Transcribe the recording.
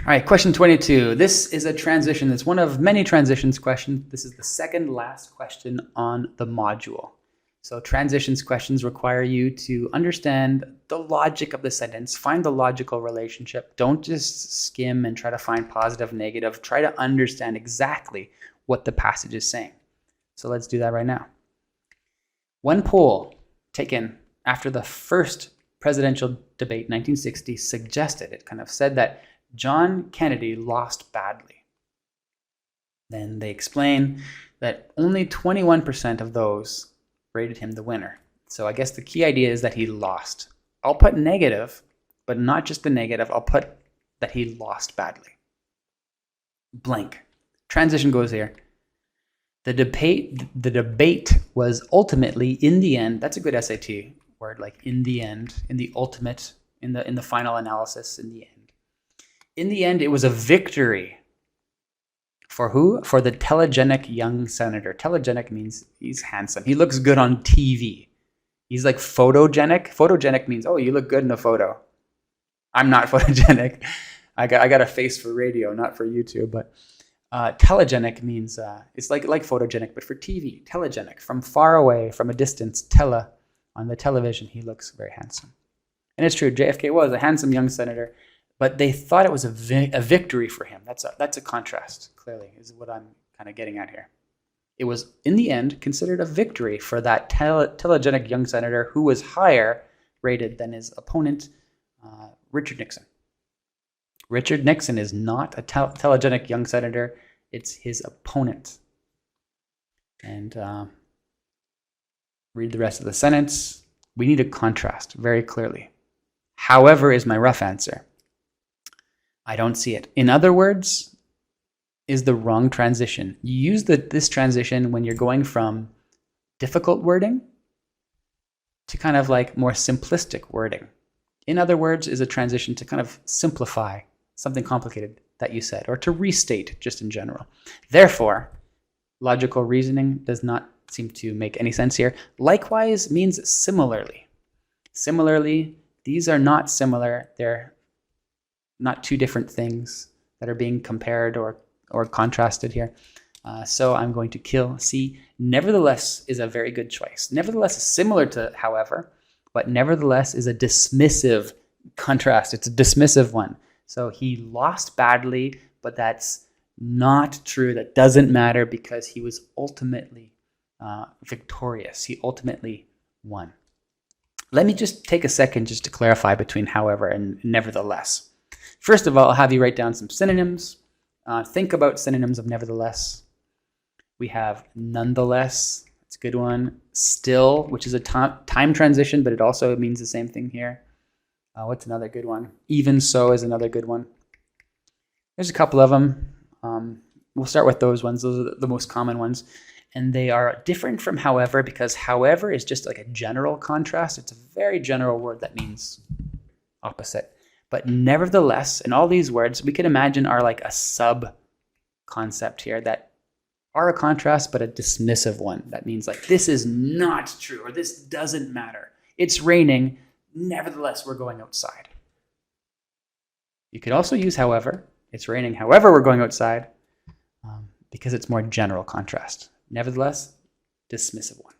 All right, question 22. This is a transition. It's one of many transitions questions. This is the second last question on the module. So transitions questions require you to understand the logic of the sentence, find the logical relationship. Don't just skim and try to find positive, negative. Try to understand exactly what the passage is saying. So let's do that right now. One poll taken after the first presidential debate, 1960, suggested, it kind of said that John Kennedy lost badly. Then they explain that only 21% of those rated him the winner. So I guess the key idea is that he lost. I'll put negative, but not just the negative. I'll put that he lost badly. Blank. Transition goes here. The debate was ultimately, in the end, that's a good SAT word, like in the end, in the ultimate, in the final analysis, in the end. In the end, it was a victory. For who? For the telegenic young senator. Telegenic means he's handsome. He looks good on TV. He's like photogenic. Photogenic means, oh, you look good in a photo. I'm not photogenic. I got a face for radio, not for YouTube. But telegenic means it's like photogenic, but for TV. Telegenic, from far away, from a distance. On the television, he looks very handsome. And it's true, JFK was a handsome young senator. But they thought it was a victory for him. That's a contrast, clearly, is what I'm kind of getting at here. It was, in the end, considered a victory for that telegenic young senator who was higher rated than his opponent, Richard Nixon. Richard Nixon is not a telegenic young senator. It's his opponent. And read the rest of the sentence. We need a contrast very clearly. However is my rough answer. I don't see it. In other words, is the wrong transition. You use this transition when you're going from difficult wording to kind of like more simplistic wording. In other words, is a transition to kind of simplify something complicated that you said, or to restate just in general. Therefore, logical reasoning does not seem to make any sense here. Likewise means similarly. Similarly, these are not similar. They're not two different things that are being compared or contrasted here. So I'm going to kill C. Nevertheless is a very good choice. Nevertheless is similar to however, but nevertheless is a dismissive contrast. It's a dismissive one. So he lost badly, but that's not true. That doesn't matter because he was ultimately victorious. He ultimately won. Let me just take a second just to clarify between however and nevertheless. First of all, I'll have you write down some synonyms. Think about synonyms of nevertheless. We have nonetheless. That's a good one. Still, which is a time transition, but it also means the same thing here. What's another good one? Even so is another good one. There's a couple of them. We'll start with those ones. Those are the most common ones. And they are different from however because however is just like a general contrast. It's a very general word that means opposite. But nevertheless, in all these words, we can imagine are like a sub-concept here that are a contrast, but a dismissive one. That means like, this is not true, or this doesn't matter. It's raining, nevertheless, we're going outside. You could also use however. It's raining, however, we're going outside, because it's more general contrast. Nevertheless, dismissive one.